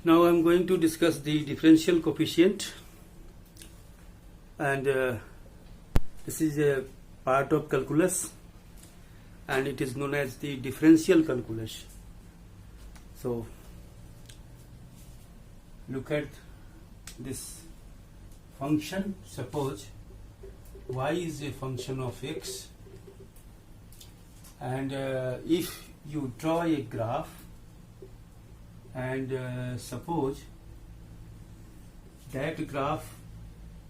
Now I am going to discuss the differential coefficient, and this is a part of calculus and it is known as the differential calculus. So look at this function. Suppose y is a function of x, and if you draw a graph and suppose that graph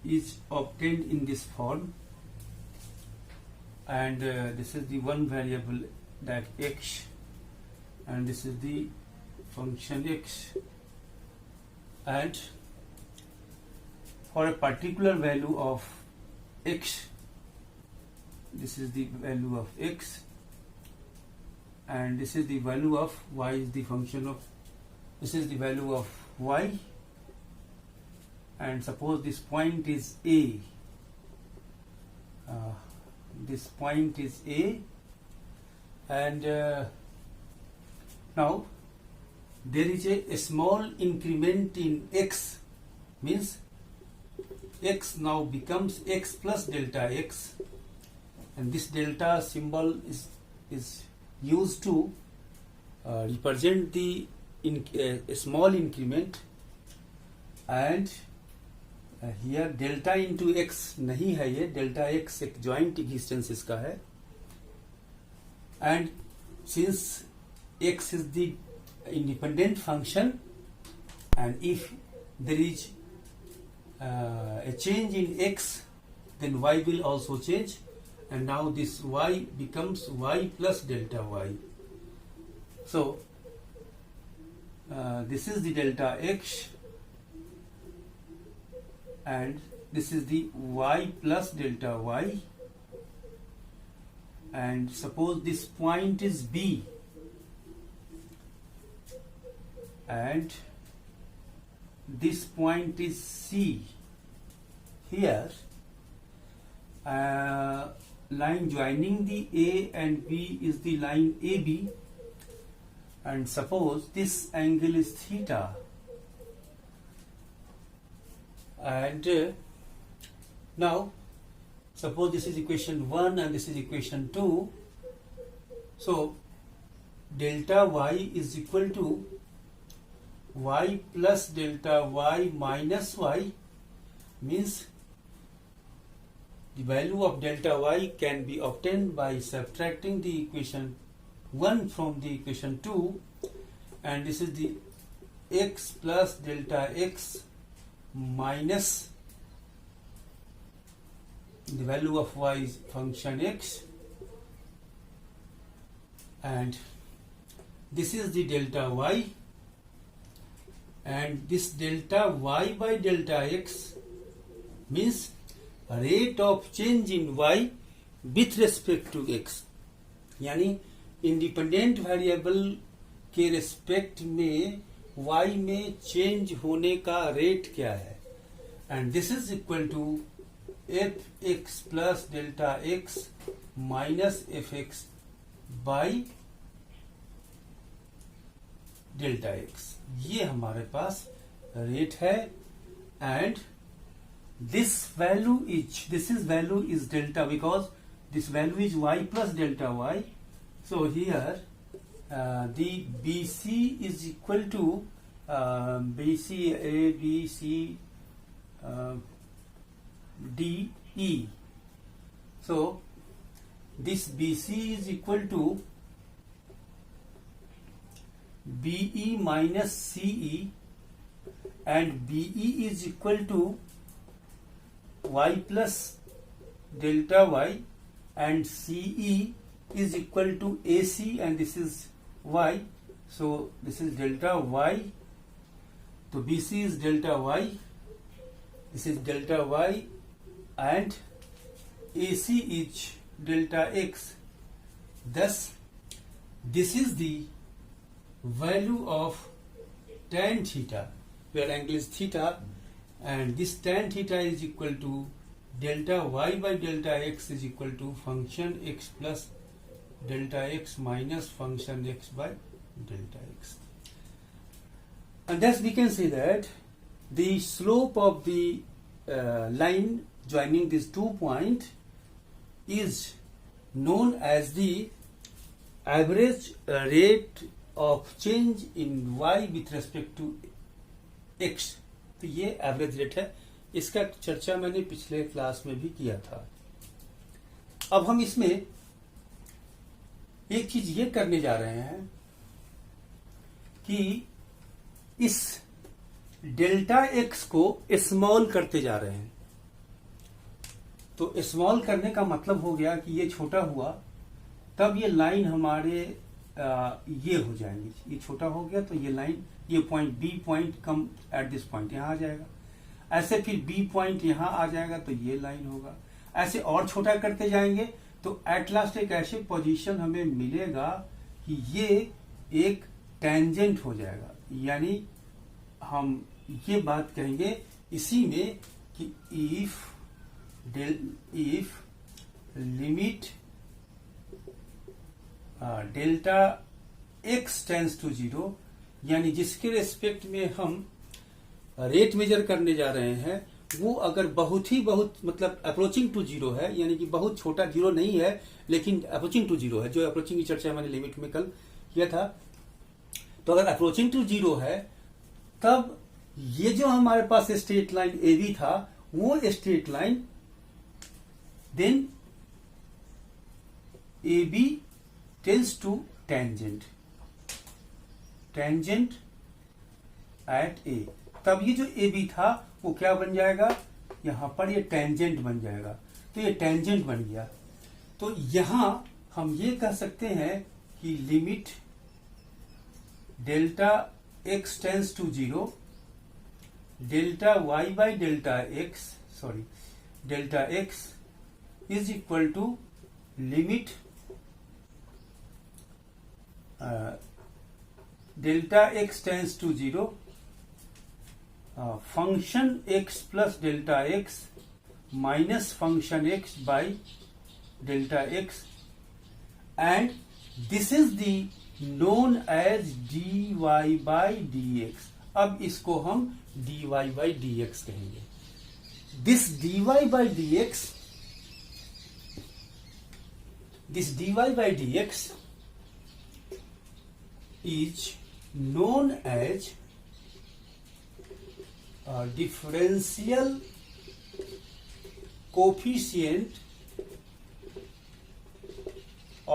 is obtained in this form, and this is the one variable, that x, and this is the function x, and for a particular value of x, this is the value of x, and this is the value of y, is the function of, this is the value of y, and suppose this point is a, this point is a, and now there is a small increment in x, means x now becomes x plus delta x, and this delta symbol is used to represent the a small increment, and here delta into x नहीं है, ये delta x एक joint existence इसका है, and since x is the independent function, and if there is a change in x, then y will also change, and now this y becomes y plus delta y. So this is the delta x, and this is the y plus delta y, and suppose this point is B, and this point is C. Here line joining the A and B is the line AB, and suppose this angle is theta, and now suppose this is equation 1 and this is equation 2. So delta y is equal to y plus delta y minus y, means the value of delta y can be obtained by subtracting the equation 1 from the equation 2, and this is the x plus delta x minus the value of y is function x, and this is the delta y, and this delta y by delta x means rate of change in y with respect to x, यानी independent variable के respect में y में change होने का rate क्या है, and this is equal to f x plus delta x minus f x by delta x. ये हमारे पास रेट है, and this value is delta, because this value is y plus delta y. So here the BC is equal to BC A B C D E. So this BC is equal to BE minus CE, and BE is equal to y plus delta y, and CE is equal to AC, and this is y, so this is delta y. So BC is delta y, this is delta y, and AC is delta x. Thus this is the value of tan theta, where angle is theta, and this tan theta is equal to delta y by delta x is equal to function x plus delta x minus function x by delta x. and thus we can say that the slope of the line joining these 2 points is known as the average rate of change in y with respect to x. तो ये average rate है, इसका चर्चा मैंने पिछले class में भी किया था। अब हम इसमें एक चीज ये करने जा रहे हैं कि इस डेल्टा एक्स को स्मॉल करते जा रहे हैं। तो स्मॉल करने का मतलब हो गया कि ये छोटा हुआ, तब ये लाइन हमारे ये हो जाएंगी, ये छोटा हो गया तो ये लाइन, ये point B point come at this point यहां आ जाएगा, ऐसे फिर बी पॉइंट यहां आ जाएगा तो ये लाइन होगा, ऐसे और छोटा करते जाएंगे तो एट लास्ट एक ऐसे पोजीशन हमें मिलेगा कि ये एक टेंजेंट हो जाएगा। यानी हम ये बात कहेंगे इसी में कि if limit delta x tends to 0, यानी जिसके रेस्पेक्ट में हम रेट मेजर करने जा रहे हैं वो अगर बहुत मतलब अप्रोचिंग टू 0 है, यानी कि बहुत छोटा 0 नहीं है लेकिन अप्रोचिंग टू 0 है, जो अप्रोचिंग की चर्चा मैंने लिमिट में कल किया था। तो अगर अप्रोचिंग टू 0 है तब ये जो हमारे पास स्ट्रेट लाइन ए बी था वो straight line then A B tends to tangent at A. तब ये जो ए बी था वो क्या बन जाएगा, यहां पर ये टेंजेंट बन जाएगा। तो ये टेंजेंट बन गया, तो यहां हम ये कह सकते हैं कि limit delta x tends to 0 delta y by delta x is equal to limit delta x tends to 0 function x plus delta x minus function x by delta x, and this is the known as dy by dx. अब इसको हम dy by dx कहेंगे। this dy by dx is known as differential coefficient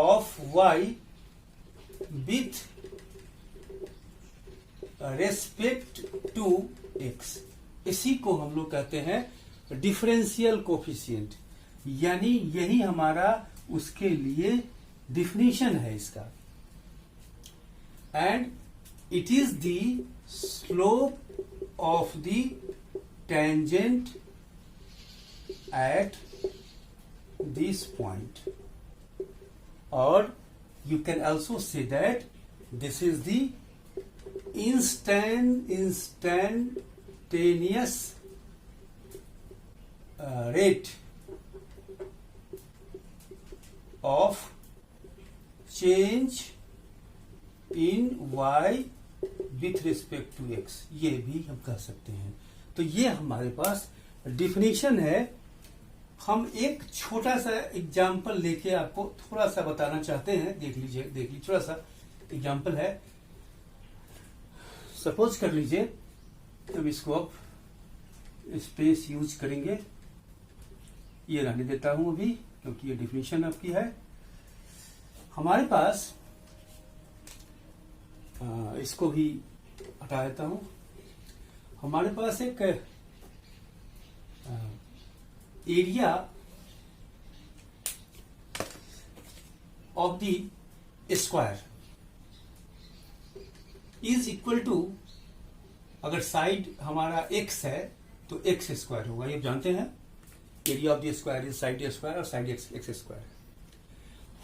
of y with respect to x। इसी को हम लोग कहते हैं डिफरेंशियल कोफिशिएंट, यानी यही हमारा उसके लिए डिफिनीशन है इसका। And it is the slope of the tangent at this point, or you can also say that this is the instantaneous rate of change in y with respect to x, ये भी हम कह सकते हैं। तो ये हमारे पास डिफिनीशन है। हम एक छोटा सा एग्जाम्पल लेके आपको थोड़ा सा बताना चाहते हैं। देख लीजिए थोड़ा सा एग्जाम्पल है। सपोज कर लीजिए, अब इसको आप स्पेस यूज करेंगे, ये रहने देता हूं अभी क्योंकि ये डिफिनीशन आपकी है। हमारे पास इसको भी हटा देता हूं। हमारे पास एक area of the square is equal to, अगर साइड हमारा x है तो x स्क्वायर होगा, ये जानते हैं। Area of the square is side square और side x square.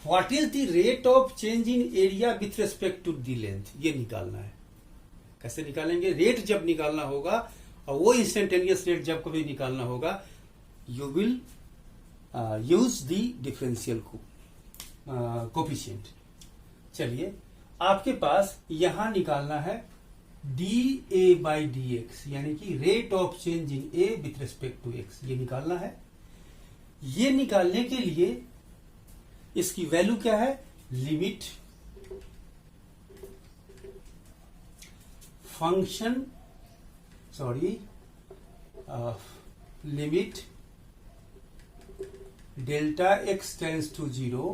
What is the rate of change in area with respect to the length, ये निकालना है। कैसे निकालेंगे? रेट जब निकालना होगा, और वो इंस्टेंटेनियस रेट जब कभी निकालना होगा, you will use the differential coefficient. चलिए, आपके पास यहां निकालना है d A by d x, यानी कि rate of change in A with respect to x, ये निकालना है। ये निकालने के लिए इसकी वैल्यू क्या है, limit function limit delta x tends to 0,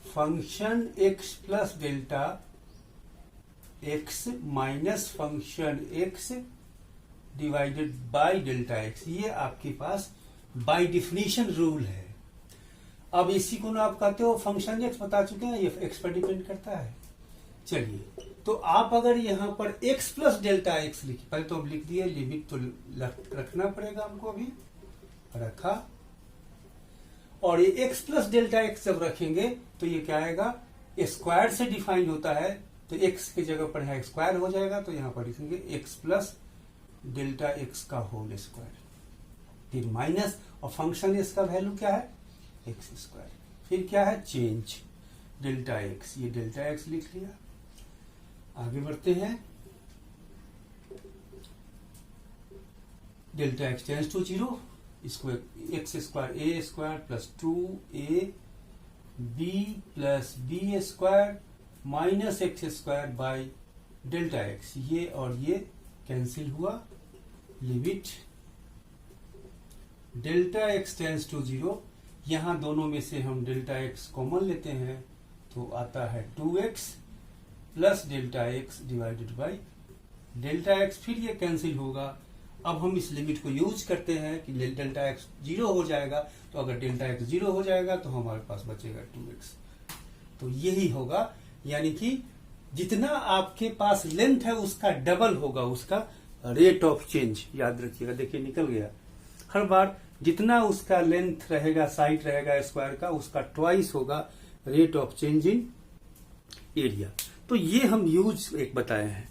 function x plus delta x minus function x divided by delta x. ये आपके पास बाय डिफिनीशन रूल है। अब इसी को ना आप कहते हो फंक्शन एक्स, बता चुके हैं ये एक्स पर डिपेंड करता है। चलिए, तो आप अगर यहां पर एक्स प्लस डेल्टा एक्स लिखिए, पहले तो हम लिख दिए, लिमिट तो रखना पड़ेगा हमको, अभी रखा। और ये एक्स प्लस डेल्टा एक्स जब रखेंगे तो ये क्या आएगा, स्क्वायर से डिफाइंड होता है, तो एक्स की जगह पर है स्क्वायर हो जाएगा, तो यहां पर लिखेंगे एक्स प्लस डेल्टा एक्स का होल स्क्वायर, फिर माइनस, और फंक्शन इसका वैल्यू क्या है, एक्स स्क्वायर। फिर क्या है, चेंज डेल्टा एक्स, ये डेल्टा एक्स लिख लिया। आगे बढ़ते हैं, डेल्टा एक्स टेंड्स टू 0, इसको x square A square plus 2a B plus B square minus x square by delta x, ये और ये कैंसिल हुआ। Limit delta x tends to 0, यहां दोनों में से हम डेल्टा एक्स कॉमन लेते हैं, तो आता है 2x plus delta x divided by delta x, फिर ये कैंसिल होगा। अब हम इस लिमिट को यूज करते हैं कि डेल्टा एक्स 0 हो जाएगा, तो अगर डेल्टा एक्स 0 हो जाएगा तो हमारे पास बचेगा 2x। तो यही होगा, यानी कि जितना आपके पास लेंथ है उसका डबल होगा उसका रेट ऑफ चेंज। याद रखिएगा, देखिए निकल गया। हर बार जितना उसका लेंथ रहेगा, साइड रहेगा स्क्वायर का, उसका ट्वाइस होगा rate of change in area. तो ये हम यूज एक बताए हैं।